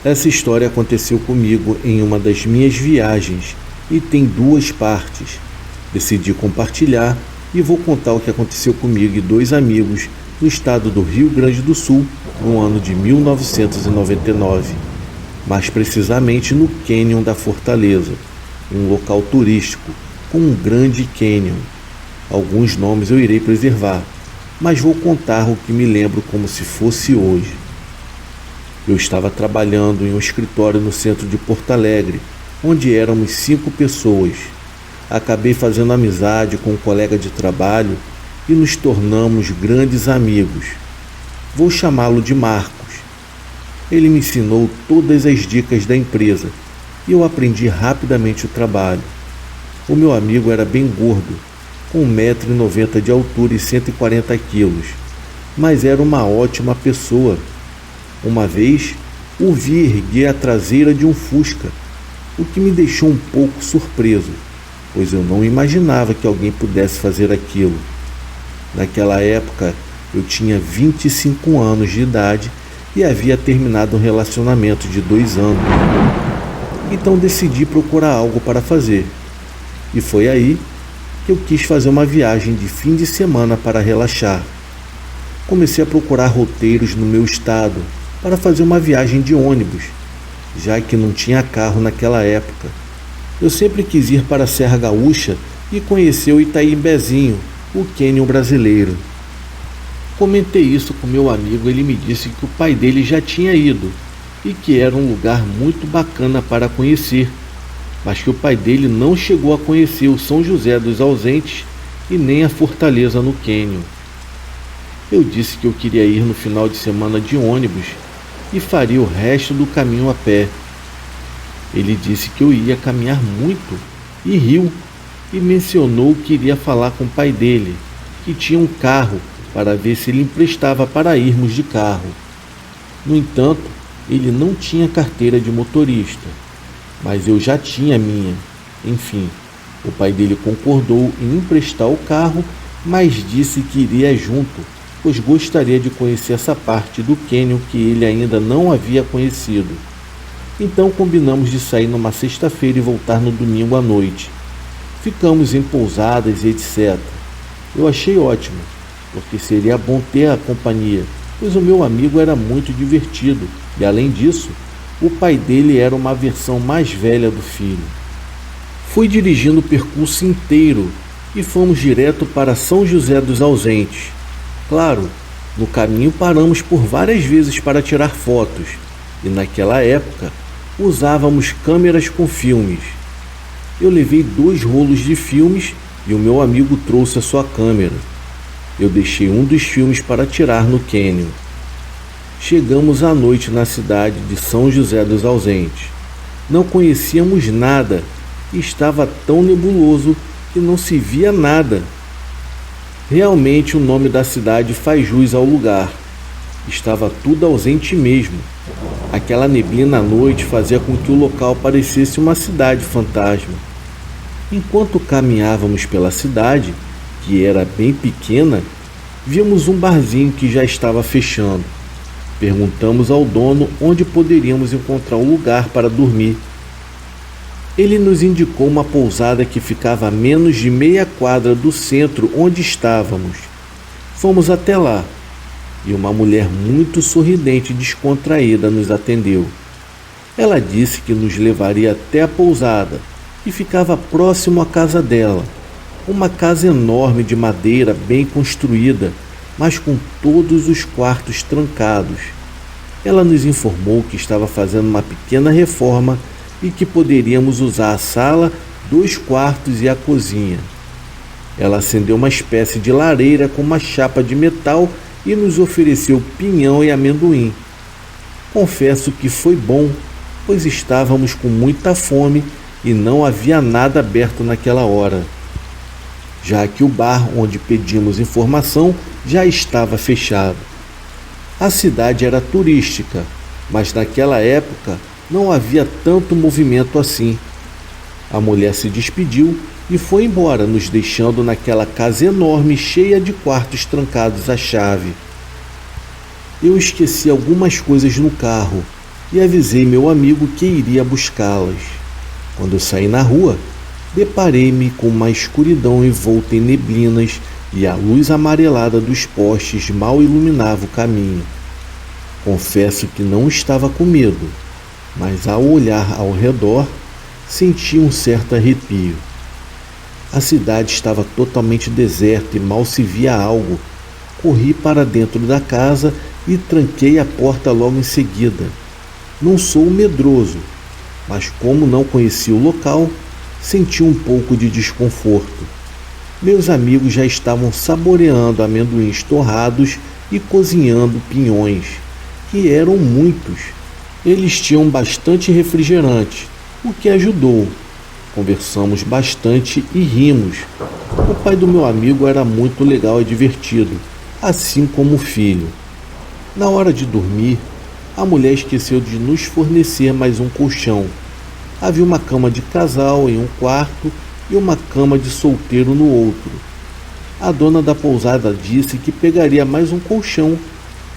Essa história aconteceu comigo em uma das minhas viagens e tem duas partes. Decidi compartilhar e vou contar o que aconteceu comigo e dois amigos no estado do Rio Grande do Sul no ano de 1999, mais precisamente no Cânion da Fortaleza, um local turístico com um grande cânion. Alguns nomes eu irei preservar, mas vou contar o que me lembro como se fosse hoje. Eu estava trabalhando em um escritório no centro de Porto Alegre, onde éramos 5 pessoas. Acabei fazendo amizade com um colega de trabalho e nos tornamos grandes amigos. Vou chamá-lo de Marcos. Ele me ensinou todas as dicas da empresa e eu aprendi rapidamente o trabalho. O meu amigo era bem gordo, com 1,90 m de altura e 140 kg, mas era uma ótima pessoa. Uma vez, o vi erguer a traseira de um Fusca, o que me deixou um pouco surpreso, pois eu não imaginava que alguém pudesse fazer aquilo. Naquela época, eu tinha 25 anos de idade e havia terminado um relacionamento de 2 anos. Então decidi procurar algo para fazer. E foi aí que eu quis fazer uma viagem de fim de semana para relaxar. Comecei a procurar roteiros no meu estado para fazer uma viagem de ônibus, já que não tinha carro naquela época. Eu sempre quis ir para a Serra Gaúcha e conhecer o Itaimbezinho, o cânion brasileiro. Comentei isso com meu amigo, ele me disse que o pai dele já tinha ido e que era um lugar muito bacana para conhecer, mas que o pai dele não chegou a conhecer o São José dos Ausentes e nem a Fortaleza no cânion. Eu disse que eu queria ir no final de semana de ônibus e faria o resto do caminho a pé. Ele disse que eu ia caminhar muito e riu e mencionou que iria falar com o pai dele, que tinha um carro, para ver se ele emprestava para irmos de carro. No entanto, ele não tinha carteira de motorista, mas eu já tinha a minha. Enfim, o pai dele concordou em emprestar o carro, mas disse que iria junto, pois gostaria de conhecer essa parte do cânion que ele ainda não havia conhecido. Então combinamos de sair numa sexta-feira e voltar no domingo à noite. Ficamos em pousadas e etc. Eu achei ótimo, porque seria bom ter a companhia, pois o meu amigo era muito divertido e, além disso, o pai dele era uma versão mais velha do filho. Fui dirigindo o percurso inteiro e fomos direto para São José dos Ausentes. Claro, no caminho paramos por várias vezes para tirar fotos e naquela época usávamos câmeras com filmes. Eu levei 2 rolos de filmes e o meu amigo trouxe a sua câmera. Eu deixei um dos filmes para tirar no cânion. Chegamos à noite na cidade de São José dos Ausentes. Não conhecíamos nada e estava tão nebuloso que não se via nada. Realmente o nome da cidade faz jus ao lugar. Estava tudo ausente mesmo. Aquela neblina à noite fazia com que o local parecesse uma cidade fantasma. Enquanto caminhávamos pela cidade, que era bem pequena, vimos um barzinho que já estava fechando. Perguntamos ao dono onde poderíamos encontrar um lugar para dormir. Ele nos indicou uma pousada que ficava a menos de meia quadra do centro onde estávamos. Fomos até lá e uma mulher muito sorridente e descontraída nos atendeu. Ela disse que nos levaria até a pousada e ficava próximo à casa dela. Uma casa enorme de madeira bem construída, mas com todos os quartos trancados. Ela nos informou que estava fazendo uma pequena reforma e que poderíamos usar a sala, 2 quartos e a cozinha. Ela acendeu uma espécie de lareira com uma chapa de metal e nos ofereceu pinhão e amendoim. Confesso que foi bom, pois estávamos com muita fome e não havia nada aberto naquela hora, já que o bar onde pedimos informação já estava fechado. A cidade era turística, mas naquela época não havia tanto movimento assim. A mulher se despediu e foi embora, nos deixando naquela casa enorme cheia de quartos trancados à chave. Eu esqueci algumas coisas no carro e avisei meu amigo que iria buscá-las. Quando eu saí na rua, deparei-me com uma escuridão envolta em neblinas e a luz amarelada dos postes mal iluminava o caminho. Confesso que não estava com medo, mas ao olhar ao redor, senti um certo arrepio. A cidade estava totalmente deserta e mal se via algo. Corri para dentro da casa e tranquei a porta logo em seguida. Não sou medroso, mas como não conhecia o local, senti um pouco de desconforto. Meus amigos já estavam saboreando amendoins torrados e cozinhando pinhões, que eram muitos. Eles tinham bastante refrigerante, o que ajudou. Conversamos bastante e rimos. O pai do meu amigo era muito legal e divertido, assim como o filho. Na hora de dormir, a mulher esqueceu de nos fornecer mais um colchão. Havia uma cama de casal em um quarto e uma cama de solteiro no outro. A dona da pousada disse que pegaria mais um colchão,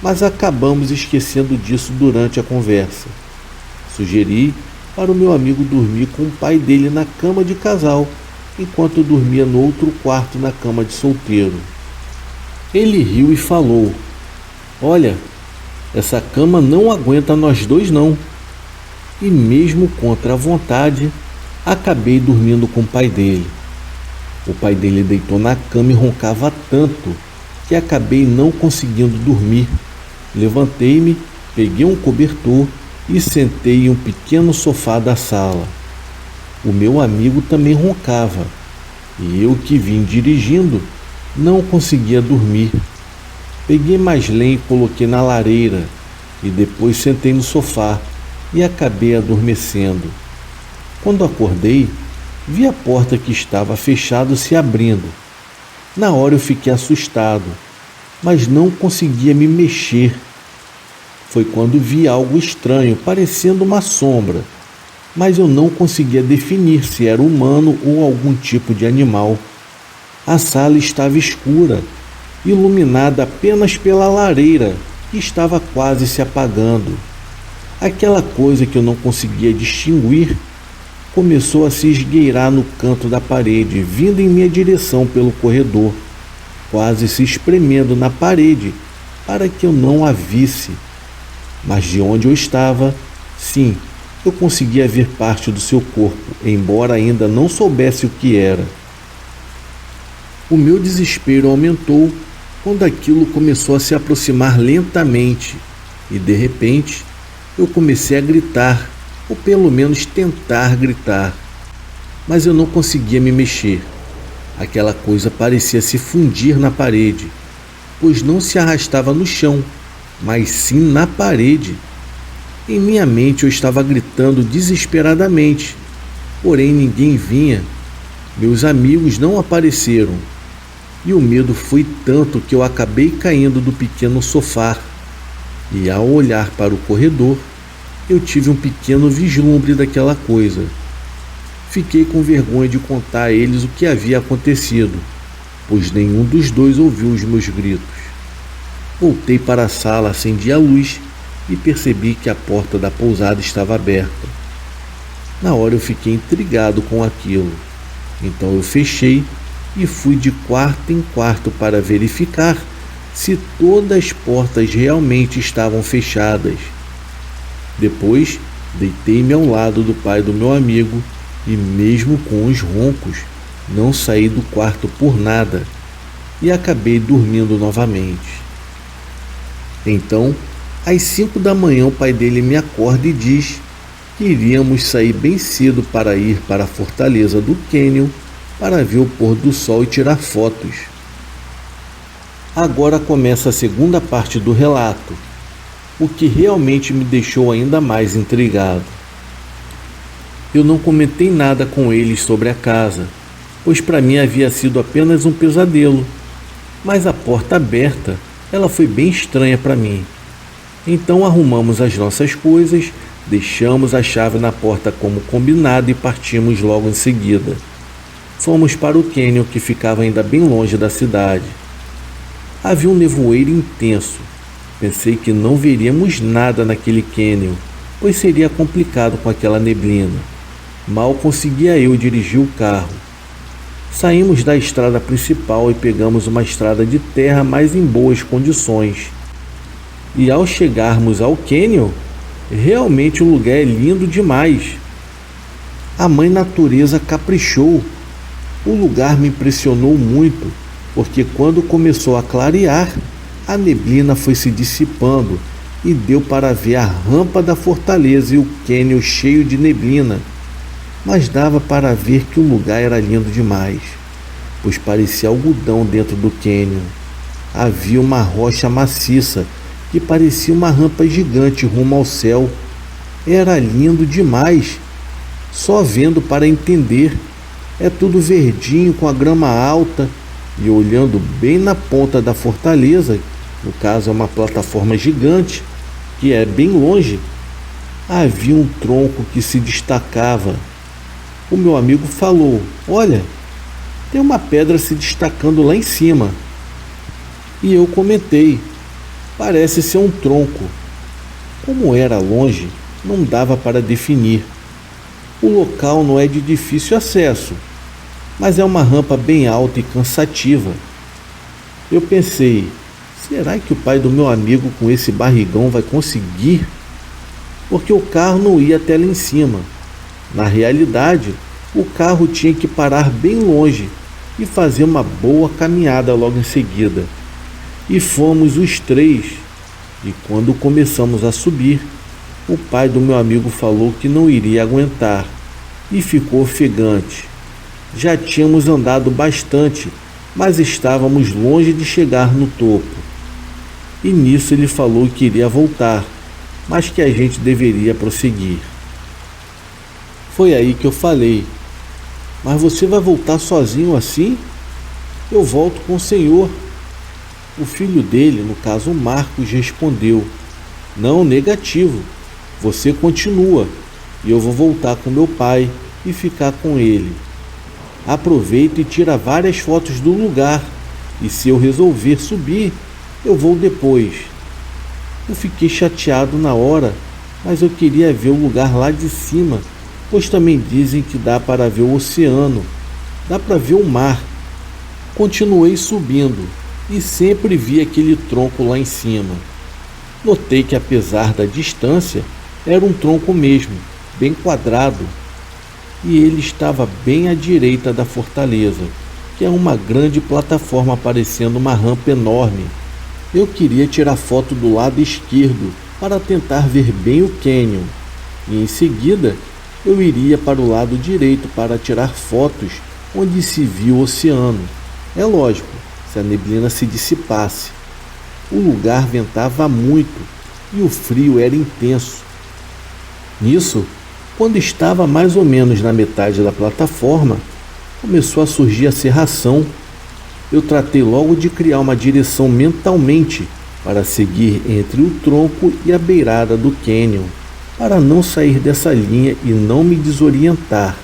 mas acabamos esquecendo disso durante a conversa. Sugeri para o meu amigo dormir com o pai dele na cama de casal, enquanto eu dormia no outro quarto na cama de solteiro. Ele riu e falou: "Olha, essa cama não aguenta nós dois não." E mesmo contra a vontade, acabei dormindo com o pai dele. O pai dele deitou na cama e roncava tanto que acabei não conseguindo dormir. Levantei-me, peguei um cobertor e sentei em um pequeno sofá da sala. O meu amigo também roncava, e eu que vim dirigindo não conseguia dormir. Peguei mais lenha e coloquei na lareira, e depois sentei no sofá e acabei adormecendo. Quando acordei, vi a porta que estava fechada se abrindo. Na hora eu fiquei assustado, mas não conseguia me mexer. Foi quando vi algo estranho, parecendo uma sombra, mas eu não conseguia definir se era humano ou algum tipo de animal. A sala estava escura, iluminada apenas pela lareira, que estava quase se apagando. Aquela coisa que eu não conseguia distinguir começou a se esgueirar no canto da parede, vindo em minha direção pelo corredor, quase se espremendo na parede para que eu não a visse. Mas de onde eu estava, sim, eu conseguia ver parte do seu corpo, embora ainda não soubesse o que era. O meu desespero aumentou quando aquilo começou a se aproximar lentamente e, de repente, eu comecei a gritar, ou pelo menos tentar gritar, mas eu não conseguia me mexer. Aquela coisa parecia se fundir na parede, pois não se arrastava no chão, mas sim na parede. Em minha mente eu estava gritando desesperadamente, porém ninguém vinha. Meus amigos não apareceram, e o medo foi tanto que eu acabei caindo do pequeno sofá, e ao olhar para o corredor, eu tive um pequeno vislumbre daquela coisa. Fiquei com vergonha de contar a eles o que havia acontecido, pois nenhum dos dois ouviu os meus gritos. Voltei para a sala, acendi a luz e percebi que a porta da pousada estava aberta. Na hora eu fiquei intrigado com aquilo, então eu fechei e fui de quarto em quarto para verificar se todas as portas realmente estavam fechadas. Depois, deitei-me ao lado do pai do meu amigo e, mesmo com os roncos, não saí do quarto por nada e acabei dormindo novamente. Então, às 5 da manhã, o pai dele me acorda e diz que iríamos sair bem cedo para ir para a fortaleza do Canyon para ver o pôr do sol e tirar fotos. Agora começa a segunda parte do relato, o que realmente me deixou ainda mais intrigado. Eu não comentei nada com eles sobre a casa, pois para mim havia sido apenas um pesadelo, mas a porta aberta, ela foi bem estranha para mim. Então arrumamos as nossas coisas, deixamos a chave na porta como combinado e partimos logo em seguida. Fomos para o cânion, que ficava ainda bem longe da cidade. Havia um nevoeiro intenso. Pensei que não veríamos nada naquele cânion, pois seria complicado com aquela neblina. Mal conseguia eu dirigir o carro. Saímos da estrada principal e pegamos uma estrada de terra mais em boas condições. E ao chegarmos ao cânion, realmente o lugar é lindo demais. A mãe natureza caprichou. O lugar me impressionou muito, porque quando começou a clarear, a neblina foi se dissipando e deu para ver a rampa da fortaleza e o cânion cheio de neblina. Mas dava para ver que o lugar era lindo demais, pois parecia algodão dentro do cânion. Havia uma rocha maciça que parecia uma rampa gigante rumo ao céu. Era lindo demais, só vendo para entender. É tudo verdinho com a grama alta, e olhando bem na ponta da fortaleza, no caso é uma plataforma gigante, que é bem longe, havia um tronco que se destacava. O meu amigo falou: olha, tem uma pedra se destacando lá em cima. E eu comentei: parece ser um tronco. Como era longe, não dava para definir. O local não é de difícil acesso, mas é uma rampa bem alta e cansativa. Eu pensei: será que o pai do meu amigo com esse barrigão vai conseguir? Porque o carro não ia até lá em cima. Na realidade, o carro tinha que parar bem longe e fazer uma boa caminhada logo em seguida. E fomos os três. E quando começamos a subir, o pai do meu amigo falou que não iria aguentar e ficou ofegante. Já tínhamos andado bastante, mas estávamos longe de chegar no topo. E nisso ele falou que iria voltar, mas que a gente deveria prosseguir. Foi aí que eu falei: mas você vai voltar sozinho assim? Eu volto com o senhor. O filho dele, no caso o Marcos, respondeu: não, negativo. Você continua e eu vou voltar com meu pai e ficar com ele. Aproveita e tira várias fotos do lugar, e se eu resolver subir, eu vou depois. Eu fiquei chateado na hora, mas eu queria ver o lugar lá de cima, pois também dizem que dá para ver o oceano, dá para ver o mar. Continuei subindo e sempre vi aquele tronco lá em cima. Notei que, apesar da distância, era um tronco mesmo, bem quadrado, e ele estava bem à direita da fortaleza, que é uma grande plataforma parecendo uma rampa enorme. Eu queria tirar foto do lado esquerdo para tentar ver bem o cânion, e em seguida eu iria para o lado direito para tirar fotos onde se via o oceano. É lógico, se a neblina se dissipasse. O lugar ventava muito e o frio era intenso. Nisso, quando estava mais ou menos na metade da plataforma, começou a surgir a serração. Eu tratei logo de criar uma direção mentalmente para seguir entre o tronco e a beirada do cânion, para não sair dessa linha e não me desorientar.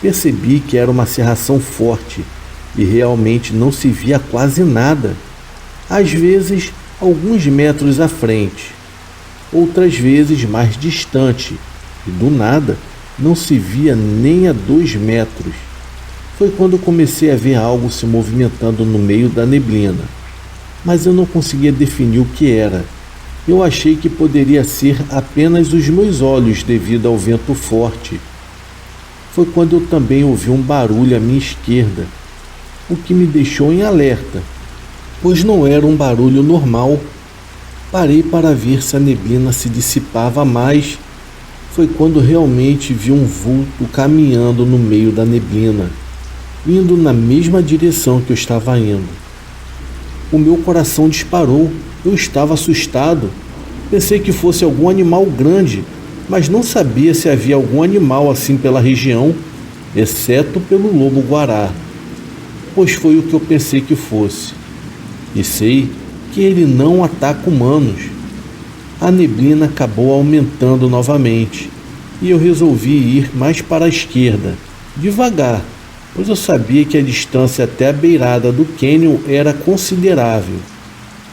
Percebi que era uma serração forte e realmente não se via quase nada. Às vezes, alguns metros à frente, outras vezes mais distante, e do nada não se via nem a 2 metros. Foi quando comecei a ver algo se movimentando no meio da neblina, mas eu não conseguia definir o que era. Eu achei que poderia ser apenas os meus olhos devido ao vento forte. Foi quando eu também ouvi um barulho à minha esquerda, o que me deixou em alerta, pois não era um barulho normal. Parei para ver se a neblina se dissipava mais. Foi quando realmente vi um vulto caminhando no meio da neblina, indo na mesma direção que eu estava indo. O meu coração disparou. Eu estava assustado. Pensei que fosse algum animal grande, mas não sabia se havia algum animal assim pela região, exceto pelo lobo-guará, pois foi o que eu pensei que fosse. E sei que ele não ataca humanos. A neblina acabou aumentando novamente e eu resolvi ir mais para a esquerda, devagar, pois eu sabia que a distância até a beirada do cânion era considerável.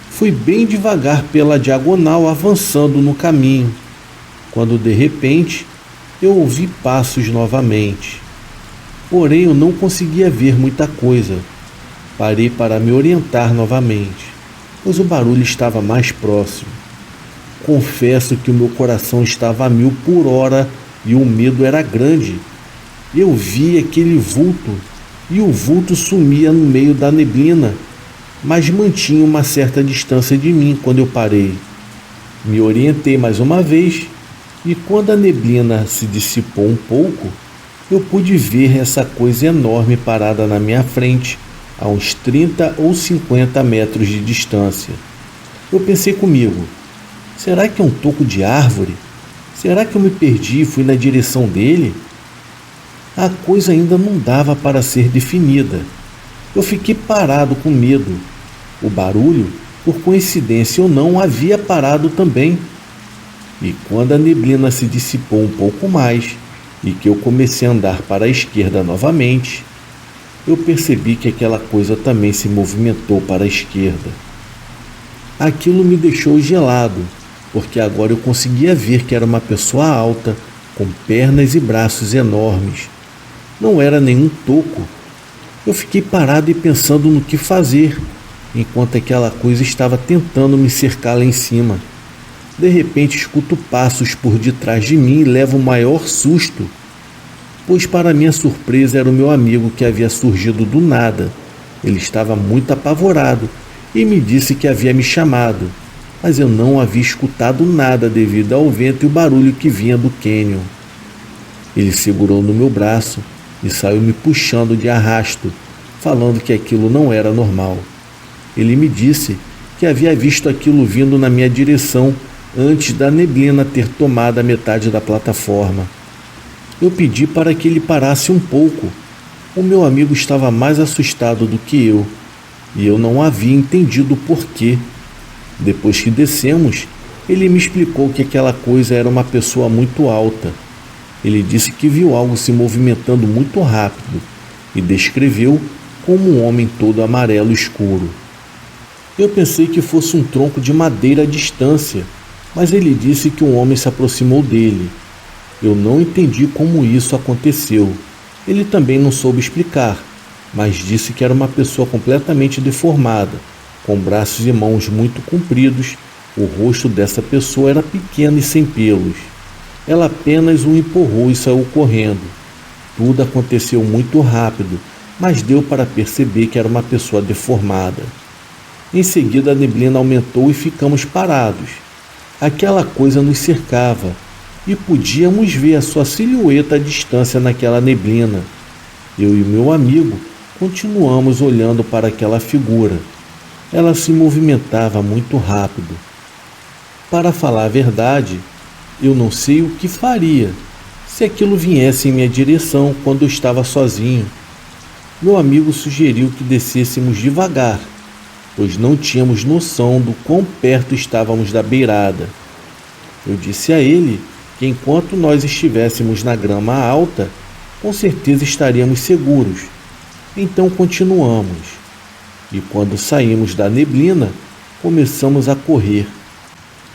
Fui bem devagar pela diagonal, avançando no caminho. quando de repente eu ouvi passos novamente. Porém, eu não conseguia ver muita coisa. Parei para me orientar novamente, pois o barulho estava mais próximo. Confesso que o meu coração estava a 1000 por hora e o medo era grande. Eu vi aquele vulto e o vulto sumia no meio da neblina, mas mantinha uma certa distância de mim quando eu parei. Me orientei mais uma vez e quando a neblina se dissipou um pouco, eu pude ver essa coisa enorme parada na minha frente, a uns 30 ou 50 metros de distância. Eu pensei comigo, será que é um toco de árvore? Será que eu me perdi e fui na direção dele? A coisa ainda não dava para ser definida. Eu fiquei parado com medo. O barulho, por coincidência ou não, havia parado também. E quando a neblina se dissipou um pouco mais e que eu comecei a andar para a esquerda novamente, eu percebi que aquela coisa também se movimentou para a esquerda. Aquilo me deixou gelado, porque agora eu conseguia ver que era uma pessoa alta, com pernas e braços enormes. Não era nenhum toco. Eu fiquei parado e pensando no que fazer, enquanto aquela coisa estava tentando me cercar lá em cima. De repente escuto passos por detrás de mim e levo o maior susto, pois para minha surpresa era o meu amigo que havia surgido do nada. Ele estava muito apavorado e me disse que havia me chamado, mas eu não havia escutado nada devido ao vento e o barulho que vinha do cânion. Ele segurou no meu braço e saiu me puxando de arrasto, falando que aquilo não era normal. Ele me disse que havia visto aquilo vindo na minha direção antes da neblina ter tomado a metade da plataforma. Eu pedi para que ele parasse um pouco. O meu amigo estava mais assustado do que eu, e eu não havia entendido o porquê. Depois que descemos, ele me explicou que aquela coisa era uma pessoa muito alta. Ele disse que viu algo se movimentando muito rápido e descreveu como um homem todo amarelo escuro. Eu pensei que fosse um tronco de madeira à distância, mas ele disse que um homem se aproximou dele. Eu não entendi como isso aconteceu. Ele também não soube explicar, mas disse que era uma pessoa completamente deformada, com braços e mãos muito compridos. O rosto dessa pessoa era pequeno e sem pelos. Ela apenas o empurrou e saiu correndo. Tudo aconteceu muito rápido, mas deu para perceber que era uma pessoa deformada. Em seguida a neblina aumentou e ficamos parados. Aquela coisa nos cercava e podíamos ver a sua silhueta à distância naquela neblina. Eu e meu amigo continuamos olhando para aquela figura. Ela se movimentava muito rápido. Para falar a verdade, eu não sei o que faria se aquilo viesse em minha direção quando eu estava sozinho. Meu amigo sugeriu que descêssemos devagar, pois não tínhamos noção do quão perto estávamos da beirada. Eu disse a ele que enquanto nós estivéssemos na grama alta, com certeza estaríamos seguros. Então continuamos. E quando saímos da neblina, começamos a correr.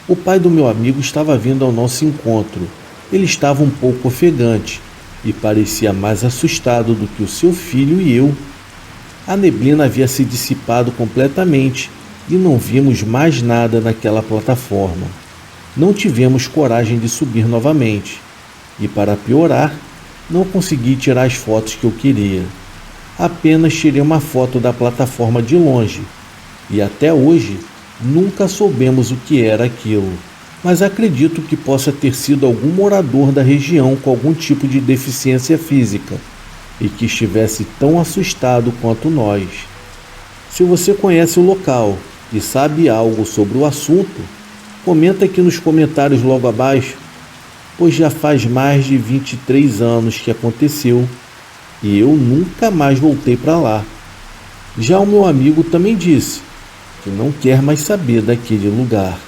O pai do meu amigo estava vindo ao nosso encontro. Ele estava um pouco ofegante e parecia mais assustado do que o seu filho e eu. A neblina havia se dissipado completamente e não vimos mais nada naquela plataforma. Não tivemos coragem de subir novamente e, para piorar, não consegui tirar as fotos que eu queria. Apenas tirei uma foto da plataforma de longe e até hoje nunca soubemos o que era aquilo, mas acredito que possa ter sido algum morador da região com algum tipo de deficiência física e que estivesse tão assustado quanto nós. Se você conhece o local e sabe algo sobre o assunto, comenta aqui nos comentários logo abaixo, pois já faz mais de 23 anos que aconteceu e eu nunca mais voltei para lá. Já o meu amigo também disse que não quer mais saber daquele lugar.